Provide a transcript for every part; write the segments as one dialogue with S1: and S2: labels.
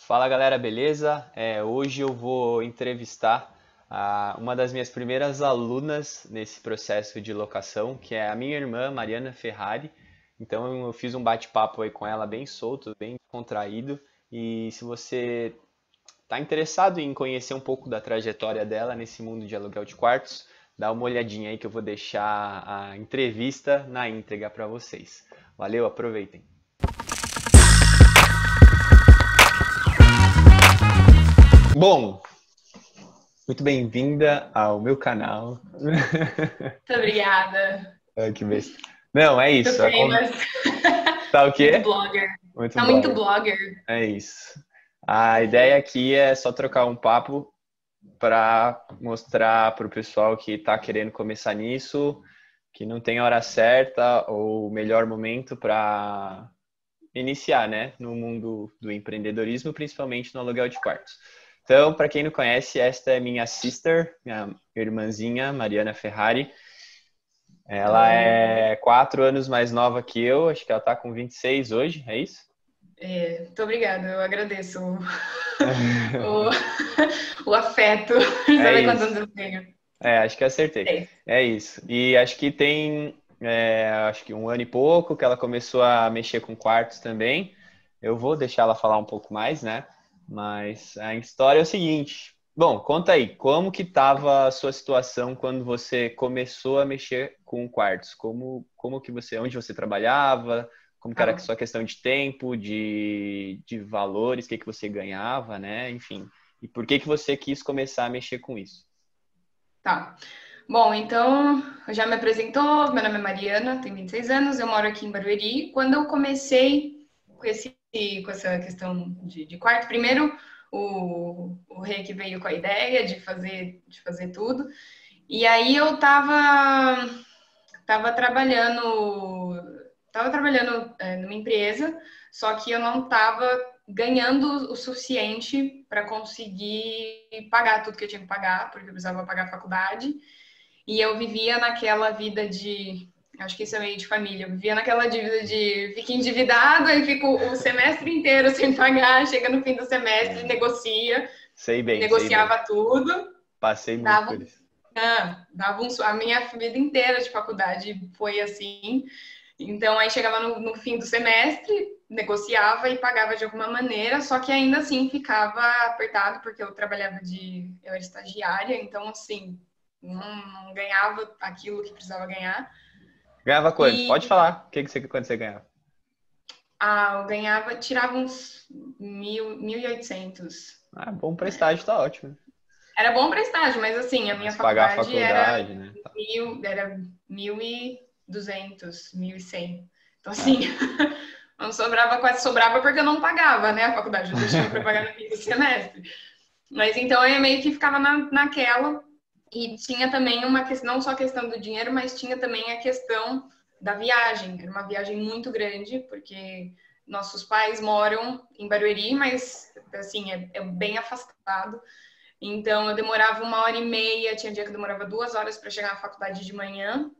S1: Fala galera, beleza? Hoje eu vou entrevistar uma das minhas primeiras alunas nesse processo de locação, que é a minha irmã Mariana Ferrari. Então eu fiz um bate-papo aí com ela bem solto, bem contraído. E se você está interessado em conhecer um pouco da trajetória dela nesse mundo de aluguel de quartos, dá uma olhadinha aí que eu vou deixar a entrevista na íntegra para vocês. Valeu, aproveitem! Bom, muito bem-vinda ao meu canal.
S2: Muito obrigada.
S1: Ai, que besta. Não, é
S2: Tô
S1: isso.
S2: famous.
S1: Tá o
S2: Muito
S1: quê?
S2: blogger.
S1: Muito
S2: Tá muito
S1: blogger.
S2: blogger.
S1: É isso. A ideia aqui é só trocar um papo para mostrar para o pessoal que está querendo começar nisso, que não tem hora certa ou o melhor momento para iniciar, né, no mundo do empreendedorismo, principalmente no aluguel de quartos. Então, para quem não conhece, esta é minha sister, minha irmãzinha, Mariana Ferrari. Ela
S2: Oi.
S1: é 4 anos mais nova que eu, acho que ela tá com 26 hoje, é isso?
S2: Muito obrigada, eu agradeço o, o afeto.
S1: É
S2: Saber quantos
S1: isso.
S2: anos eu tenho.
S1: Acho que acertei.
S2: É.
S1: É isso. E acho que tem, acho que 1 ano e pouco que ela começou a mexer com quartos também. Eu vou deixar ela falar um pouco mais, né? Mas a história é o seguinte. Bom, conta aí, como que estava a sua situação quando você começou a mexer com quartos? Como que você, onde você trabalhava? Como que era a
S2: Tá.
S1: sua questão de tempo, de valores, o que que você ganhava, né? Enfim. E por que que você quis começar a mexer com isso?
S2: Tá. Bom, então, já me apresentou. Meu nome é Mariana, tenho 26 anos, eu moro aqui em Barueri. Quando eu comecei com essa questão de quarto, primeiro o Rei que veio com a ideia de fazer tudo. E aí eu tava trabalhando numa empresa, só que eu não tava ganhando o suficiente para conseguir pagar tudo que eu tinha que pagar, porque eu precisava pagar a faculdade. E eu vivia naquela vida de. Acho que isso é meio de família. Eu vivia naquela dívida de fica endividado e fico o semestre inteiro sem pagar, chega no fim do semestre,
S1: É,
S2: negocia,
S1: sei bem, sei bem.
S2: negociava tudo,
S1: Passei muito
S2: dava
S1: por isso.
S2: a minha vida inteira de faculdade foi assim. Então, aí chegava no fim do semestre, negociava e pagava de alguma maneira, só que ainda assim ficava apertado, porque eu era estagiária, então, assim, não ganhava aquilo que precisava ganhar.
S1: Ganhava quanto?
S2: E
S1: Pode falar. Quanto você ganhava?
S2: eu ganhava, tirava uns 1.800.
S1: Ah, bom pra estágio, tá ótimo.
S2: Era bom para estágio, mas assim, a minha
S1: Mas pagar a
S2: faculdade era
S1: faculdade, né? Tá.
S2: 1.200, 1.100. Então, assim,
S1: Ah,
S2: não sobrava, quase sobrava porque eu não pagava, né, a faculdade, eu deixava para pagar no fim do semestre. Mas então eu meio que ficava naquela, e tinha também uma questão, não só a questão do dinheiro, mas tinha também a questão da viagem. Era uma viagem muito grande, porque nossos pais moram em Barueri, mas assim, é bem afastado. Então eu demorava 1h30, tinha dia que eu demorava 2 horas para chegar na faculdade de manhã.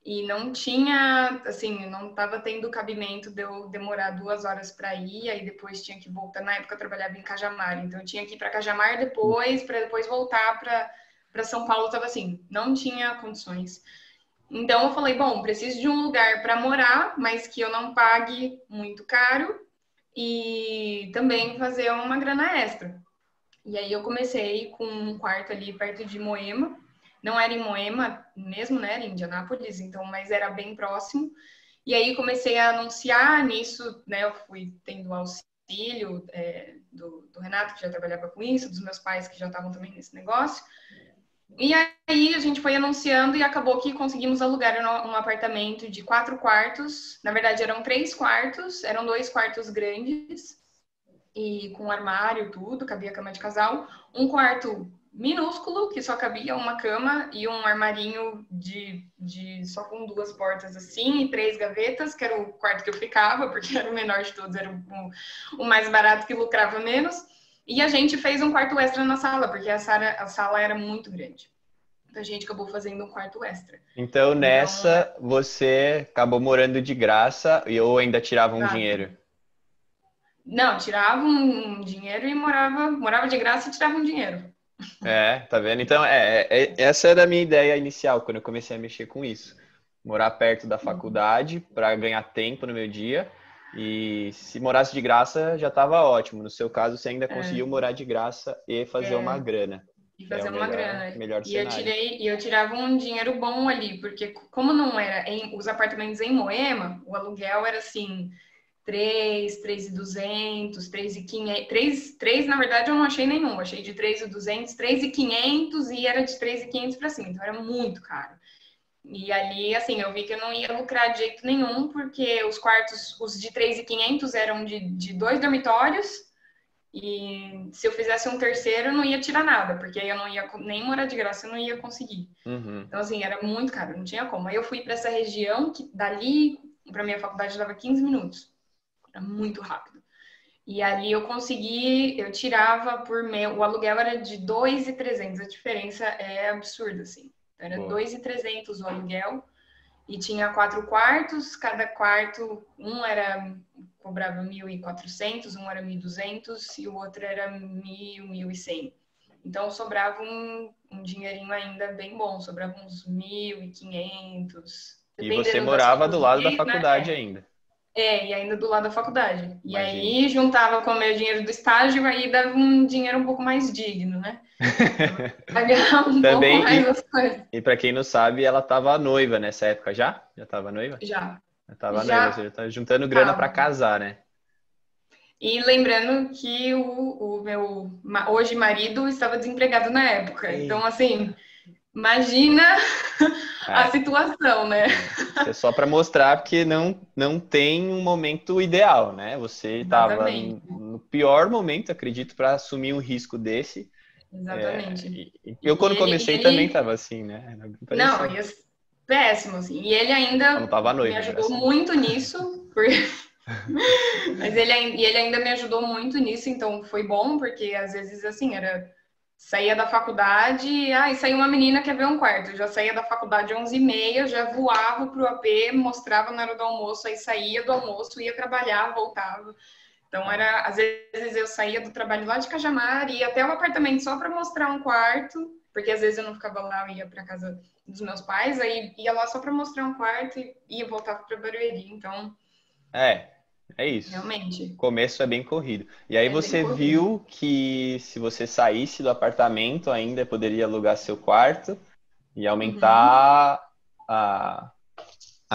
S2: E não tinha, assim, não estava tendo cabimento de eu demorar 2 horas para ir, aí depois tinha que voltar. Na época eu trabalhava em Cajamar, então eu tinha que ir para Cajamar depois, para depois voltar para São Paulo. Tava assim, não tinha condições. Então eu falei, bom, preciso de um lugar para morar, mas que eu não pague muito caro e também fazer uma grana extra. E aí eu comecei com um quarto ali perto de Moema. Não era em Moema mesmo, né? Era em Indianápolis, então, mas era bem próximo. E aí comecei a anunciar nisso, né? Eu fui tendo auxílio do Renato, que já trabalhava com isso, dos meus pais que já estavam também nesse negócio. E aí a gente foi anunciando e acabou que conseguimos alugar um apartamento de 4 quartos. Na verdade, eram 3 quartos, eram 2 quartos grandes e com armário, tudo, cabia cama de casal. Um quarto minúsculo, que só cabia uma cama e um armarinho só com 2 portas assim e 3 gavetas, que era o quarto que eu ficava, porque era o menor de todos, era o mais barato que lucrava menos. E a gente fez um quarto extra na sala, porque a sala era muito grande. Então a gente acabou fazendo um quarto extra.
S1: então
S2: Então,
S1: nessa você acabou morando de graça e ou ainda tirava um
S2: exato.
S1: dinheiro?
S2: Não, tirava um dinheiro e morava de graça e tirava um dinheiro.
S1: Tá vendo? Então, essa era a minha ideia inicial, quando eu comecei a mexer com isso. Morar perto da faculdade para ganhar tempo no meu dia. E se morasse de graça, já estava ótimo. No seu caso, você ainda conseguiu morar de graça e fazer uma grana.
S2: E
S1: É
S2: fazer
S1: o
S2: uma grana.
S1: melhor
S2: E
S1: cenário.
S2: eu tirava um dinheiro bom ali, porque como não era os apartamentos em Moema, o aluguel era assim, 3.200, 3.500, 3 na verdade eu não achei nenhum, achei de 3.200, 3.500 e era de 3.500 para cima, então era muito caro. E ali, assim, eu vi que eu não ia lucrar de jeito nenhum, porque os quartos, os de 3.500 eram de 2 dormitórios, e se eu fizesse um terceiro, eu não ia tirar nada, porque aí eu não ia nem morar de graça, eu não ia conseguir. Então, assim, era muito caro, não tinha como. Aí eu fui para essa região, que dali para minha faculdade dava 15 minutos. Era muito rápido. E ali eu tirava por mês, o aluguel era de 2.300, a diferença é absurda, assim. Era 2.300 o aluguel e tinha 4 quartos, cada quarto, cobrava 1.400, um era 1.200 e o outro era 1.000, 1.100. Então sobrava um dinheirinho ainda bem bom, sobrava uns 1.500.
S1: E você morava do lado da faculdade ainda.
S2: E ainda do lado da faculdade. E aí juntava com o meu dinheiro do estágio, aí dava um dinheiro um pouco mais digno, né? Pagar um
S1: Também,
S2: pouco mais as coisas.
S1: E pra quem não sabe, ela tava noiva nessa época já? Já tava noiva?
S2: Já.
S1: Já tava noiva, você já tá juntando grana pra casar, né?
S2: E lembrando que o meu hoje marido estava desempregado na época. Então, assim, imagina a situação, né?
S1: Isso é só para mostrar porque não tem um momento ideal, né? Você estava no pior momento, acredito, para assumir um risco desse.
S2: Exatamente.
S1: Eu, quando comecei, também estava assim, né?
S2: Não, péssimo, assim. E ele ainda
S1: não tava noivo,
S2: me ajudou muito nisso, mas ele ainda me ajudou muito nisso, então foi bom, porque às vezes, assim, saía da faculdade, e saiu uma menina que quer ver um quarto. Eu já saía da faculdade às 11h30, já voava pro AP, mostrava na hora do almoço, aí saía do almoço, ia trabalhar, voltava. Então, às vezes eu saía do trabalho lá de Cajamar, ia até o apartamento só para mostrar um quarto, porque às vezes eu não ficava lá, eu ia para casa dos meus pais, aí ia lá só para mostrar um quarto e ia voltar para Barueri. Então,
S1: é isso.
S2: Realmente.
S1: O começo é bem corrido. E aí você viu que se você saísse do apartamento ainda poderia alugar seu quarto e aumentar a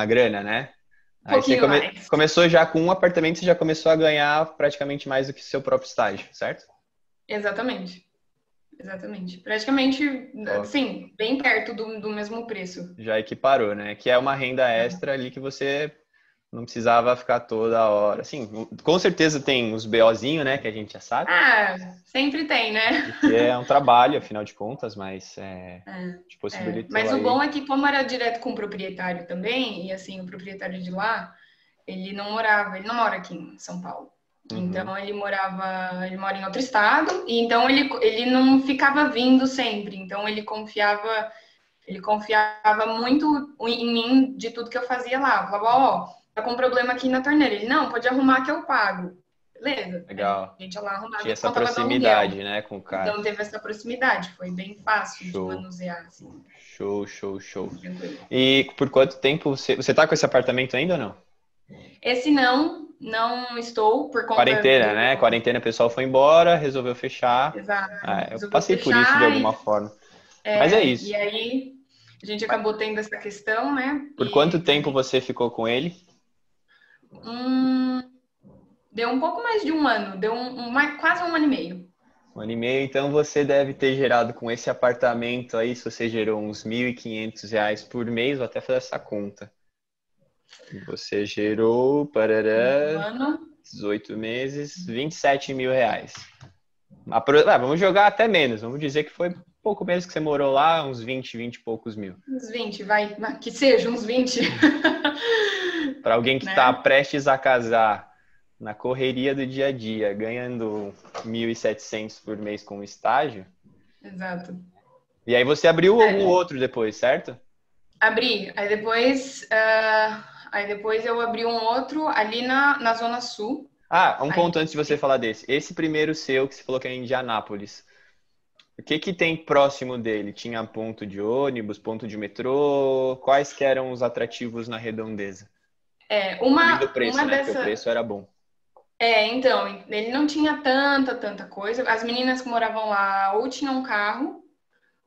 S1: grana, né? Aí você começou já com um apartamento, você já começou a ganhar praticamente mais do que seu próprio estágio, certo?
S2: Exatamente. Praticamente, sim, bem perto do mesmo preço.
S1: Já equiparou, né? Que é uma renda extra ali que você não precisava ficar toda hora. Assim, com certeza tem os BOzinhos, né? Que a gente já sabe.
S2: Sempre tem, né?
S1: Que é um trabalho, afinal de contas, mas te possibilitou.
S2: Mas o bom é que, como era direto com o proprietário também, e assim, o proprietário de lá, ele não mora aqui em São Paulo. Então ele mora em outro estado, e então ele não ficava vindo sempre. Então ele confiava muito em mim de tudo que eu fazia lá. Eu falava, tá com um problema aqui na torneira. Ele, não, pode arrumar que eu pago. Beleza.
S1: Legal.
S2: A gente ia lá arrumar.
S1: Tinha essa proximidade, né, com o cara.
S2: Então teve essa proximidade, foi bem fácil de manusear, assim.
S1: Show. E por quanto tempo você tá com esse apartamento ainda ou não?
S2: Esse não estou por conta...
S1: Quarentena, né? Quarentena, o pessoal foi embora, resolveu fechar.
S2: Exato.
S1: Eu passei por isso de alguma forma. Mas é isso.
S2: E aí, a gente acabou tendo essa questão, né?
S1: Por quanto tempo você ficou com ele?
S2: Deu um pouco mais de um ano. Deu quase 1 ano e meio.
S1: 1 ano e meio, então você deve ter gerado com esse apartamento aí, se você gerou uns R$1.500 por mês, vou até fazer essa conta. Você gerou, 18 meses, R$27 mil. Vamos jogar até menos, vamos dizer que foi pouco menos que você morou lá, uns 20 e poucos mil.
S2: Uns 20, vai, que seja, uns 20.
S1: Para alguém que está prestes a casar, na correria do dia a dia, ganhando 1.700 por mês com estágio.
S2: Exato.
S1: E aí você abriu o outro depois, certo?
S2: Abri. Aí depois eu abri um outro ali na Zona Sul.
S1: Ah, um
S2: Aí,
S1: ponto antes de você falar desse. Esse primeiro seu que você falou que é em Indianápolis. O que que tem próximo dele? Tinha ponto de ônibus, ponto de metrô? Quais que eram os atrativos na redondeza? Além do preço,
S2: uma
S1: né? Porque o
S2: dessa.
S1: preço era bom.
S2: Então, ele não tinha tanta coisa. As meninas que moravam lá ou tinham carro,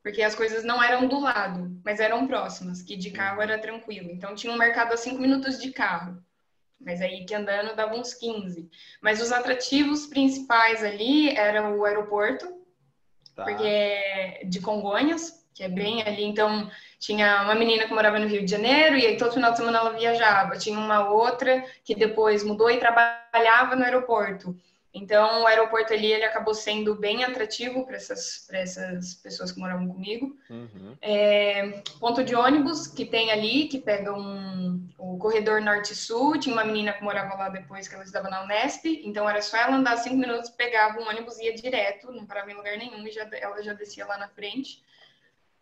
S2: porque as coisas não eram do lado, mas eram próximas, que de carro
S1: Uhum.
S2: era tranquilo. Então, tinha um mercado a 5 minutos de carro. Mas aí que andando dava uns 15. Mas os atrativos principais ali eram o aeroporto, porque
S1: Tá.
S2: é de Congonhas, que é bem ali. Então, tinha uma menina que morava no Rio de Janeiro, e aí todo final de semana ela viajava. Tinha uma outra que depois mudou e trabalhava no aeroporto. Então, o aeroporto ali ele acabou sendo bem atrativo para essas pessoas que moravam comigo.
S1: Uhum.
S2: Ponto de ônibus que tem ali, que pega o corredor norte-sul. Tinha uma menina que morava lá depois que ela estudava na Unesp, então era só ela andar 5 minutos, pegava um ônibus e ia direto, não parava em lugar nenhum, e ela já descia lá na frente.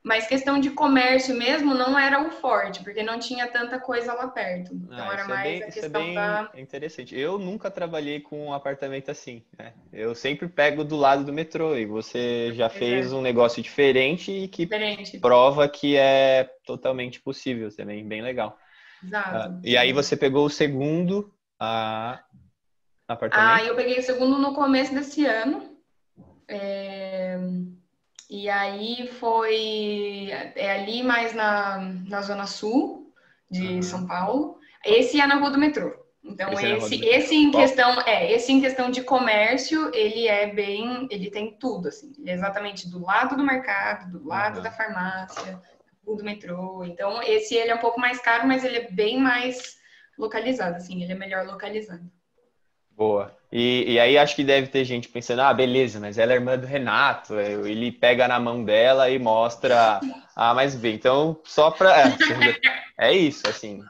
S2: Mas questão de comércio mesmo não era o forte, porque não tinha tanta coisa lá perto. Então
S1: Ah,
S2: era mais a
S1: isso é
S2: questão
S1: bem
S2: da.
S1: interessante. Eu nunca trabalhei com um apartamento assim, né? Eu sempre pego do lado do metrô e você já
S2: Pois
S1: fez
S2: é,
S1: um negócio diferente e que
S2: diferente.
S1: prova que é totalmente possível também, bem legal.
S2: Exato.
S1: E aí você pegou o segundo
S2: Ah,
S1: apartamento?
S2: eu peguei o segundo no começo desse ano. E aí foi ali mais na zona sul de São
S1: Aham.
S2: Paulo. Esse é na Rua do Metrô. Então
S1: Esse é na Rua do
S2: esse
S1: Metrô.
S2: esse em
S1: Qual?
S2: questão esse em questão de comércio, ele tem tudo assim. Ele é exatamente do lado do mercado, do lado da
S1: Aham.
S2: farmácia, Rua do Metrô. Então esse ele é um pouco mais caro, mas ele é bem mais localizado assim, ele é melhor localizado.
S1: Boa. E aí acho que deve ter gente pensando, ah, beleza, mas ela é irmã do Renato. Ele pega na mão dela e mostra A mais B. Então, só pra. É isso, assim.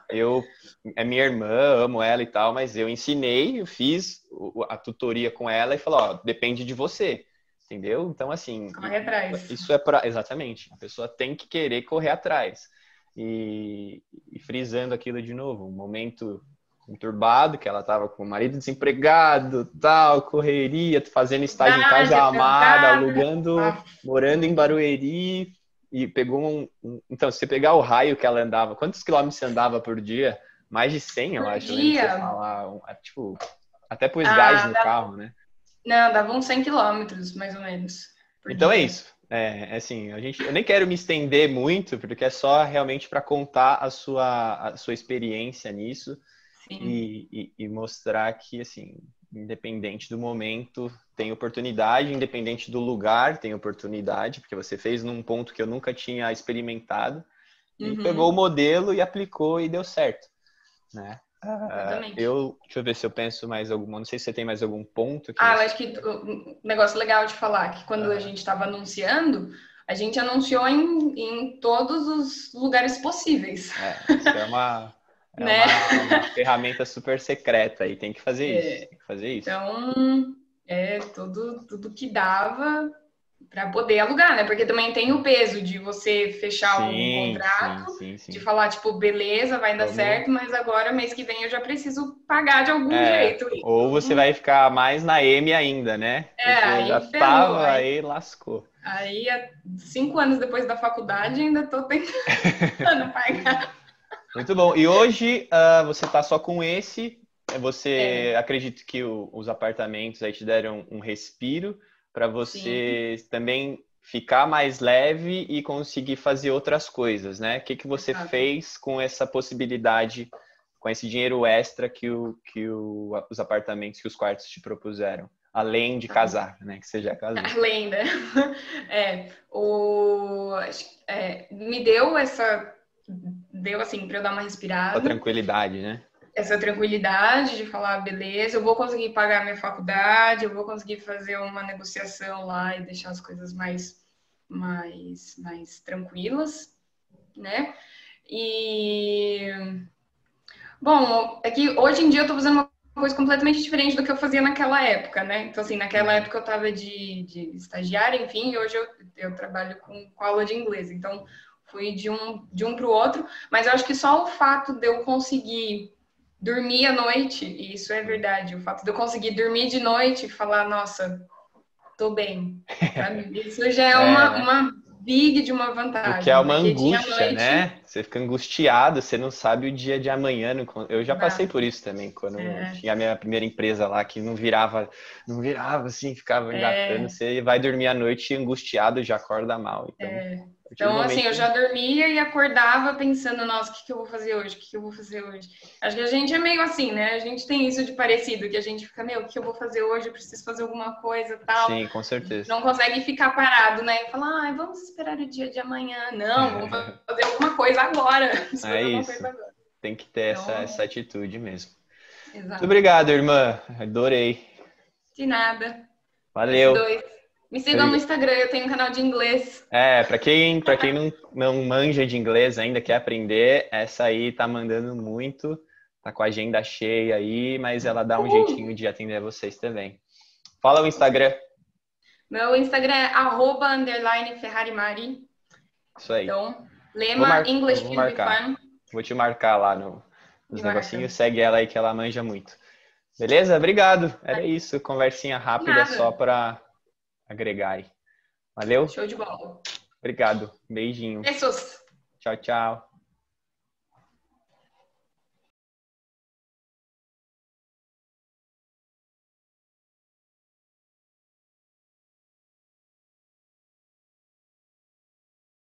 S1: É minha irmã, amo ela e tal, mas eu ensinei, eu fiz a tutoria com ela e falou, ó, depende de você. Entendeu? Então, assim,
S2: Corre atrás.
S1: isso é para. Exatamente. A pessoa tem que querer correr atrás. E frisando aquilo de novo, um momento conturbado, que ela estava com o marido desempregado, tal, correria, fazendo estágio em casa
S2: Cidade
S1: amada,
S2: apertada.
S1: alugando,
S2: Ah,
S1: morando em Barueri, e pegou Então, se você pegar o raio que ela andava, quantos quilômetros você andava por dia? Mais de 100, eu
S2: por
S1: acho, eu lembro de você
S2: dia.
S1: falar, tipo, até pôs gás
S2: Ah,
S1: no carro, né?
S2: não, dava uns 100 quilômetros, mais ou menos, por
S1: Então é
S2: dia.
S1: isso. Assim, eu nem quero me estender muito, porque é só realmente para contar a sua experiência nisso
S2: Sim.
S1: e mostrar que, assim, independente do momento, tem oportunidade, independente do lugar, tem oportunidade, porque você fez num ponto que eu nunca tinha experimentado e pegou o
S2: Uhum,
S1: modelo e aplicou e deu certo, né?
S2: exatamente.
S1: Deixa eu ver se eu penso mais alguma, não sei se você tem mais algum ponto que
S2: Ah, eu
S1: você...
S2: acho que um negócio legal de falar que quando a
S1: Aham.
S2: gente estava anunciando, a gente anunciou em todos os lugares possíveis,
S1: Isso é
S2: né?
S1: uma ferramenta super secreta e tem que fazer isso, tem que fazer isso.
S2: Então, tudo que dava para poder alugar, né? Porque também tem o peso de você fechar um
S1: Sim, sim,
S2: contrato,
S1: sim,
S2: de
S1: sim.
S2: falar, tipo, beleza, vai dar
S1: Vamos.
S2: certo, mas agora, mês que vem, eu já preciso pagar de algum jeito.
S1: Ou você
S2: Então,
S1: vai ficar mais na M ainda, né? Porque já
S2: aí ferrou.
S1: tava aí, lascou.
S2: Aí, 5 anos depois da faculdade, ainda tô tentando pagar.
S1: Muito bom. E hoje você tá só com esse. Você
S2: É,
S1: acredita que os apartamentos aí te deram um respiro para
S2: sim,
S1: você também ficar mais leve e conseguir fazer outras coisas, né? O que que você
S2: exato.
S1: fez com essa possibilidade, com esse dinheiro extra os apartamentos, que os quartos te propuseram? Além de casar, né? Que você já casou.
S2: Além, né? Me deu deu assim, para eu dar uma
S1: A
S2: respirada,
S1: tranquilidade, né?
S2: essa tranquilidade de falar, beleza, eu vou conseguir pagar minha faculdade, eu vou conseguir fazer uma negociação lá e deixar as coisas mais tranquilas, né? E, bom, é que hoje em dia eu tô fazendo uma coisa completamente diferente do que eu fazia naquela época, né? Então, assim, naquela
S1: Uhum.
S2: época eu tava de estagiária, enfim, e hoje eu trabalho com aula de inglês. Então, fui de um para o outro, mas eu acho que só o fato de eu conseguir dormir à noite, e isso é verdade, o fato de eu conseguir dormir de noite e falar, nossa, tô bem, sabe? Isso já é
S1: É,
S2: uma big de uma
S1: porque é
S2: vantagem,
S1: uma
S2: porque tinha
S1: angústia,
S2: noite,
S1: né? Você fica angustiado, você não sabe o dia de amanhã. Eu já passei por
S2: exato,
S1: isso também, quando eu
S2: é,
S1: tinha a minha primeira empresa lá, que não virava assim, ficava engatando.
S2: é,
S1: Você vai dormir à noite angustiado, já acorda mal. Então, a partir do
S2: então, assim,
S1: momento
S2: eu
S1: que...
S2: já dormia e acordava pensando, nossa, o que que eu vou fazer hoje? O que que eu vou fazer hoje? Acho que a gente é meio assim, né? A gente tem isso de parecido, que a gente fica, meu, o que eu vou fazer hoje? Eu preciso fazer alguma coisa, tal.
S1: Sim, com certeza.
S2: Não consegue ficar parado, né? E falar, ai, vamos esperar o dia de amanhã. Não, vamos fazer alguma coisa agora. Vamos
S1: É
S2: fazer alguma
S1: isso.
S2: coisa agora.
S1: Tem que ter essa
S2: Então,
S1: atitude mesmo. Muito
S2: exato.
S1: obrigado, irmã. Adorei.
S2: De nada. Nós
S1: Valeu.
S2: dois. Me sigam no Instagram, eu tenho um canal de inglês.
S1: Para quem não manja de inglês ainda, quer aprender, essa aí tá mandando muito, tá com a agenda cheia aí, mas ela dá um
S2: Uhul.
S1: jeitinho de atender vocês também. Fala o Instagram.
S2: Meu Instagram é @_FerrariMari.
S1: Isso aí.
S2: Então, Lema
S1: Eu
S2: English
S1: vou
S2: can be
S1: marcar.
S2: fun.
S1: Vou te marcar lá nos
S2: Me marca.
S1: negocinhos. Segue ela aí que ela manja muito. Beleza? Obrigado. Era isso. Conversinha
S2: De
S1: rápida só
S2: nada.
S1: para agregar aí. Valeu?
S2: Show de bola.
S1: Obrigado. Beijinho.
S2: Beijos.
S1: Tchau, tchau.